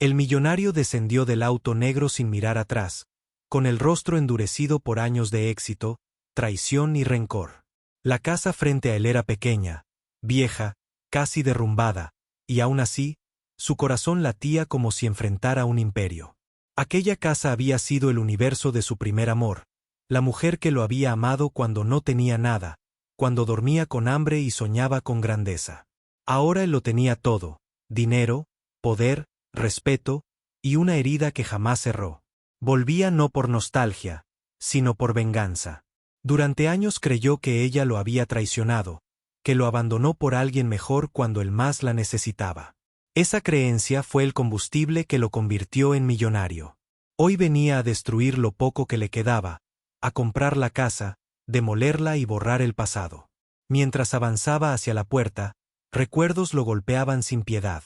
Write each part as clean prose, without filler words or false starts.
El millonario descendió del auto negro sin mirar atrás, con el rostro endurecido por años de éxito, traición y rencor. La casa frente a él era pequeña, vieja, casi derrumbada, y aún así, su corazón latía como si enfrentara un imperio. Aquella casa había sido el universo de su primer amor, la mujer que lo había amado cuando no tenía nada, cuando dormía con hambre y soñaba con grandeza. Ahora él lo tenía todo: dinero, poder, respeto, y una herida que jamás cerró. Volvía no por nostalgia, sino por venganza. Durante años creyó que ella lo había traicionado, que lo abandonó por alguien mejor cuando él más la necesitaba. Esa creencia fue el combustible que lo convirtió en millonario. Hoy venía a destruir lo poco que le quedaba, a comprar la casa, demolerla y borrar el pasado. Mientras avanzaba hacia la puerta, recuerdos lo golpeaban sin piedad.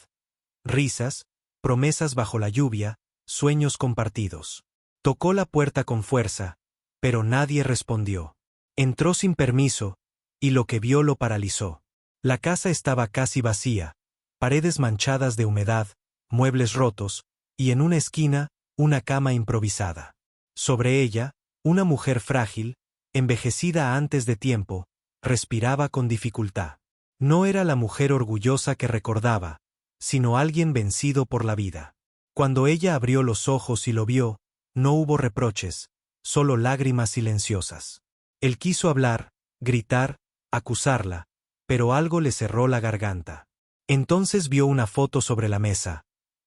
Risas, promesas bajo la lluvia, sueños compartidos. Tocó la puerta con fuerza, pero nadie respondió. Entró sin permiso, y lo que vio lo paralizó. La casa estaba casi vacía, paredes manchadas de humedad, muebles rotos, y en una esquina, una cama improvisada. Sobre ella, una mujer frágil, envejecida antes de tiempo, respiraba con dificultad. No era la mujer orgullosa que recordaba, sino alguien vencido por la vida. Cuando ella abrió los ojos y lo vio, no hubo reproches, solo lágrimas silenciosas. Él quiso hablar, gritar, acusarla, pero algo le cerró la garganta. Entonces vio una foto sobre la mesa,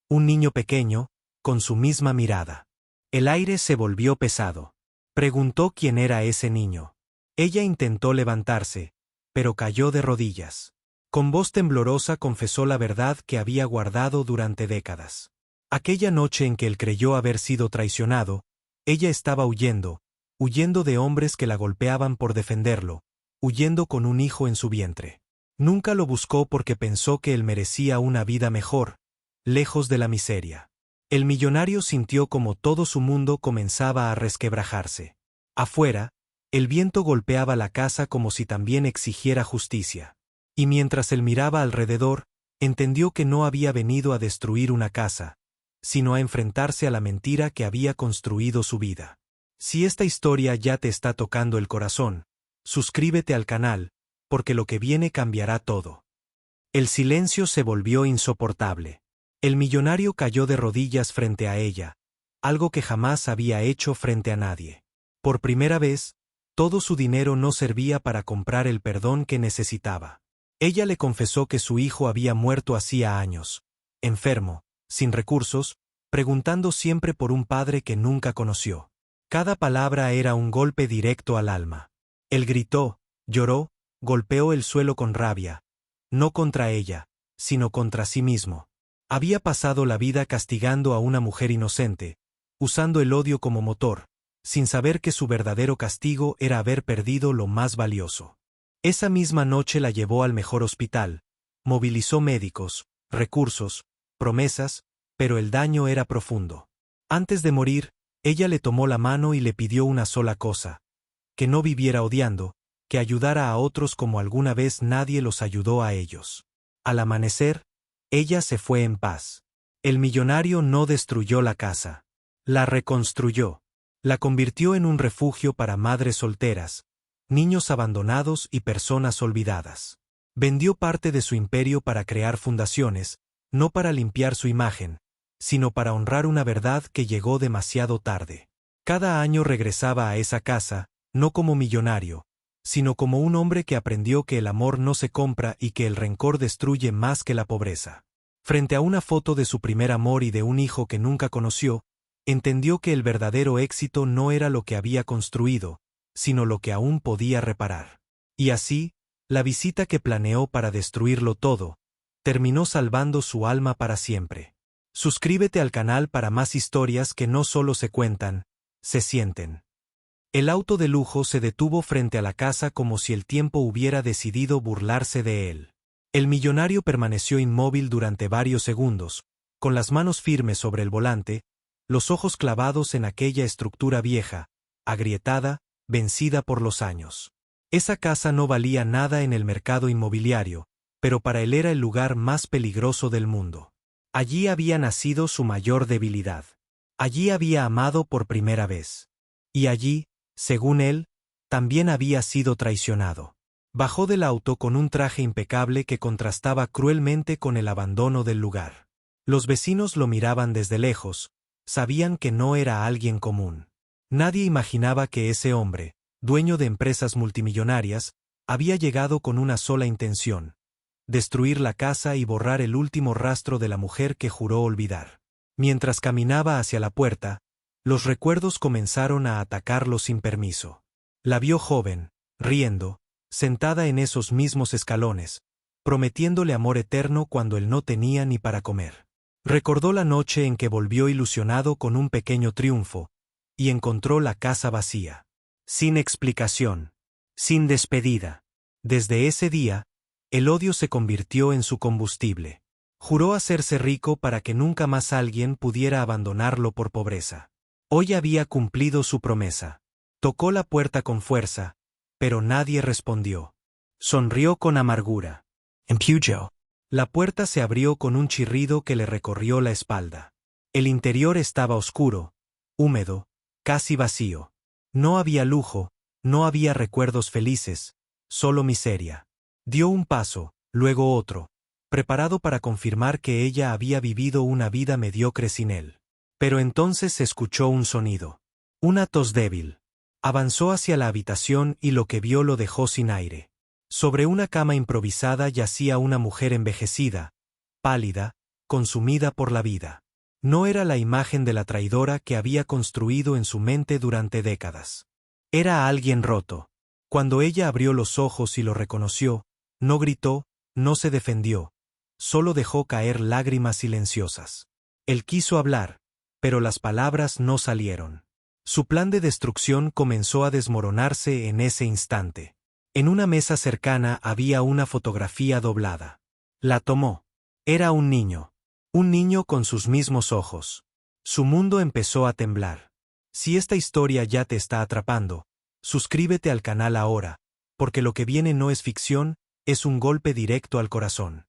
un niño pequeño, con su misma mirada. El aire se volvió pesado. Preguntó quién era ese niño. Ella intentó levantarse, pero cayó de rodillas. Con voz temblorosa confesó la verdad que había guardado durante décadas. Aquella noche en que él creyó haber sido traicionado, ella estaba huyendo de hombres que la golpeaban por defenderlo, huyendo con un hijo en su vientre. Nunca lo buscó porque pensó que él merecía una vida mejor, lejos de la miseria. El millonario sintió como todo su mundo comenzaba a resquebrajarse. Afuera, el viento golpeaba la casa como si también exigiera justicia. Y mientras él miraba alrededor, entendió que no había venido a destruir una casa, sino a enfrentarse a la mentira que había construido su vida. Si esta historia ya te está tocando el corazón, suscríbete al canal, porque lo que viene cambiará todo. El silencio se volvió insoportable. El millonario cayó de rodillas frente a ella, algo que jamás había hecho frente a nadie. Por primera vez, todo su dinero no servía para comprar el perdón que necesitaba. Ella le confesó que su hijo había muerto hacía años, enfermo, sin recursos, preguntando siempre por un padre que nunca conoció. Cada palabra era un golpe directo al alma. Él gritó, lloró, golpeó el suelo con rabia, no contra ella, sino contra sí mismo. Había pasado la vida castigando a una mujer inocente, usando el odio como motor, sin saber que su verdadero castigo era haber perdido lo más valioso. Esa misma noche la llevó al mejor hospital, movilizó médicos, recursos, promesas, pero el daño era profundo. Antes de morir, ella le tomó la mano y le pidió una sola cosa: que no viviera odiando, que ayudara a otros como alguna vez nadie los ayudó a ellos. Al amanecer, ella se fue en paz. El millonario no destruyó la casa. La reconstruyó. La convirtió en un refugio para madres solteras, niños abandonados y personas olvidadas. Vendió parte de su imperio para crear fundaciones, no para limpiar su imagen, sino para honrar una verdad que llegó demasiado tarde. Cada año regresaba a esa casa, no como millonario, sino como un hombre que aprendió que el amor no se compra y que el rencor destruye más que la pobreza. Frente a una foto de su primer amor y de un hijo que nunca conoció, entendió que el verdadero éxito no era lo que había construido, sino lo que aún podía reparar. Y así, la visita que planeó para destruirlo todo, terminó salvando su alma para siempre. Suscríbete al canal para más historias que no solo se cuentan, se sienten. El auto de lujo se detuvo frente a la casa como si el tiempo hubiera decidido burlarse de él. El millonario permaneció inmóvil durante varios segundos, con las manos firmes sobre el volante, los ojos clavados en aquella estructura vieja, agrietada, vencida por los años. Esa casa no valía nada en el mercado inmobiliario, pero para él era el lugar más peligroso del mundo. Allí había nacido su mayor debilidad. Allí había amado por primera vez. Y allí, según él, también había sido traicionado. Bajó del auto con un traje impecable que contrastaba cruelmente con el abandono del lugar. Los vecinos lo miraban desde lejos, sabían que no era alguien común. Nadie imaginaba que ese hombre, dueño de empresas multimillonarias, había llegado con una sola intención: destruir la casa y borrar el último rastro de la mujer que juró olvidar. Mientras caminaba hacia la puerta, los recuerdos comenzaron a atacarlo sin permiso. La vio joven, riendo, sentada en esos mismos escalones, prometiéndole amor eterno cuando él no tenía ni para comer. Recordó la noche en que volvió ilusionado con un pequeño triunfo, y encontró la casa vacía. Sin explicación. Sin despedida. Desde ese día, el odio se convirtió en su combustible. Juró hacerse rico para que nunca más alguien pudiera abandonarlo por pobreza. Hoy había cumplido su promesa. Tocó la puerta con fuerza, pero nadie respondió. Sonrió con amargura. Empujó. La puerta se abrió con un chirrido que le recorrió la espalda. El interior estaba oscuro, húmedo, casi vacío. No había lujo, no había recuerdos felices, solo miseria. Dio un paso, luego otro, preparado para confirmar que ella había vivido una vida mediocre sin él. Pero entonces se escuchó un sonido. Una tos débil. Avanzó hacia la habitación y lo que vio lo dejó sin aire. Sobre una cama improvisada yacía una mujer envejecida, pálida, consumida por la vida. No era la imagen de la traidora que había construido en su mente durante décadas. Era alguien roto. Cuando ella abrió los ojos y lo reconoció, no gritó, no se defendió, solo dejó caer lágrimas silenciosas. Él quiso hablar, pero las palabras no salieron. Su plan de destrucción comenzó a desmoronarse en ese instante. En una mesa cercana había una fotografía doblada. La tomó. Era un niño con sus mismos ojos. Su mundo empezó a temblar. Si esta historia ya te está atrapando, suscríbete al canal ahora, porque lo que viene no es ficción, es un golpe directo al corazón.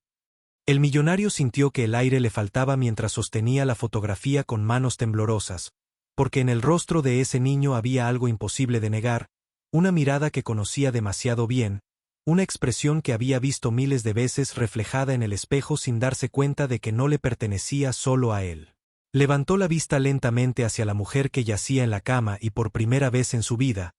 El millonario sintió que el aire le faltaba mientras sostenía la fotografía con manos temblorosas, porque en el rostro de ese niño había algo imposible de negar, una mirada que conocía demasiado bien, una expresión que había visto miles de veces reflejada en el espejo sin darse cuenta de que no le pertenecía solo a él. Levantó la vista lentamente hacia la mujer que yacía en la cama y por primera vez en su vida,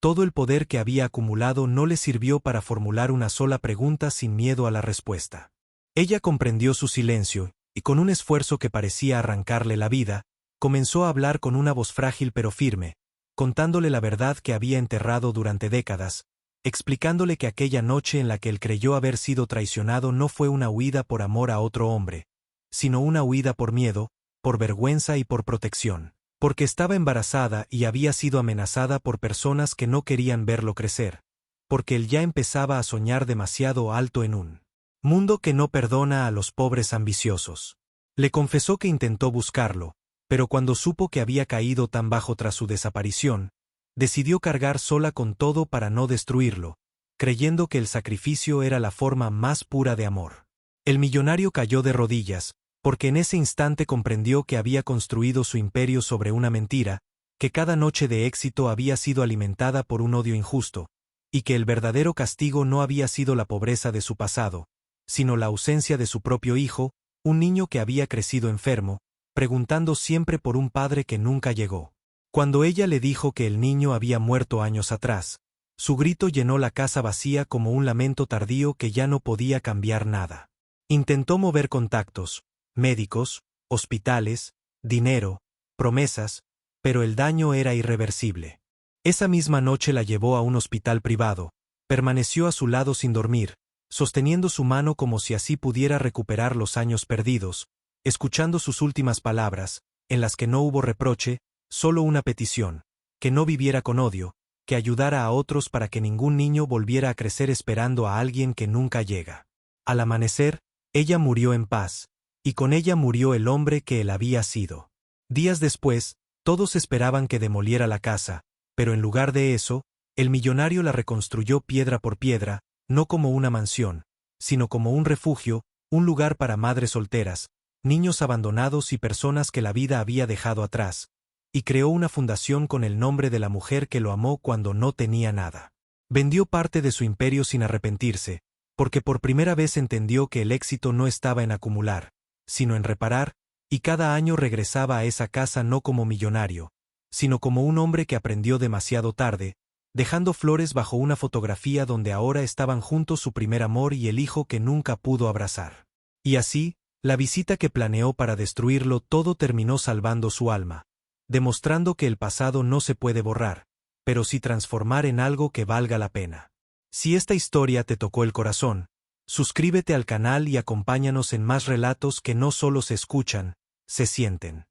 todo el poder que había acumulado no le sirvió para formular una sola pregunta sin miedo a la respuesta. Ella comprendió su silencio, y con un esfuerzo que parecía arrancarle la vida, comenzó a hablar con una voz frágil pero firme, contándole la verdad que había enterrado durante décadas, explicándole que aquella noche en la que él creyó haber sido traicionado no fue una huida por amor a otro hombre, sino una huida por miedo, por vergüenza y por protección, porque estaba embarazada y había sido amenazada por personas que no querían verlo crecer, porque él ya empezaba a soñar demasiado alto en un mundo que no perdona a los pobres ambiciosos. Le confesó que intentó buscarlo, pero cuando supo que había caído tan bajo tras su desaparición, decidió cargar sola con todo para no destruirlo, creyendo que el sacrificio era la forma más pura de amor. El millonario cayó de rodillas, porque en ese instante comprendió que había construido su imperio sobre una mentira, que cada noche de éxito había sido alimentada por un odio injusto, y que el verdadero castigo no había sido la pobreza de su pasado, sino la ausencia de su propio hijo, un niño que había crecido enfermo, preguntando siempre por un padre que nunca llegó. Cuando ella le dijo que el niño había muerto años atrás, su grito llenó la casa vacía como un lamento tardío que ya no podía cambiar nada. Intentó mover contactos, médicos, hospitales, dinero, promesas, pero el daño era irreversible. Esa misma noche la llevó a un hospital privado, permaneció a su lado sin dormir, sosteniendo su mano como si así pudiera recuperar los años perdidos, escuchando sus últimas palabras, en las que no hubo reproche, solo una petición: que no viviera con odio, que ayudara a otros para que ningún niño volviera a crecer esperando a alguien que nunca llega. Al amanecer, ella murió en paz, y con ella murió el hombre que él había sido. Días después, todos esperaban que demoliera la casa, pero en lugar de eso, el millonario la reconstruyó piedra por piedra, no como una mansión, sino como un refugio, un lugar para madres solteras, niños abandonados y personas que la vida había dejado atrás, y creó una fundación con el nombre de la mujer que lo amó cuando no tenía nada. Vendió parte de su imperio sin arrepentirse, porque por primera vez entendió que el éxito no estaba en acumular, sino en reparar, y cada año regresaba a esa casa no como millonario, sino como un hombre que aprendió demasiado tarde, dejando flores bajo una fotografía donde ahora estaban juntos su primer amor y el hijo que nunca pudo abrazar. Y así, la visita que planeó para destruirlo todo terminó salvando su alma, demostrando que el pasado no se puede borrar, pero sí transformar en algo que valga la pena. Si esta historia te tocó el corazón, suscríbete al canal y acompáñanos en más relatos que no solo se escuchan, se sienten.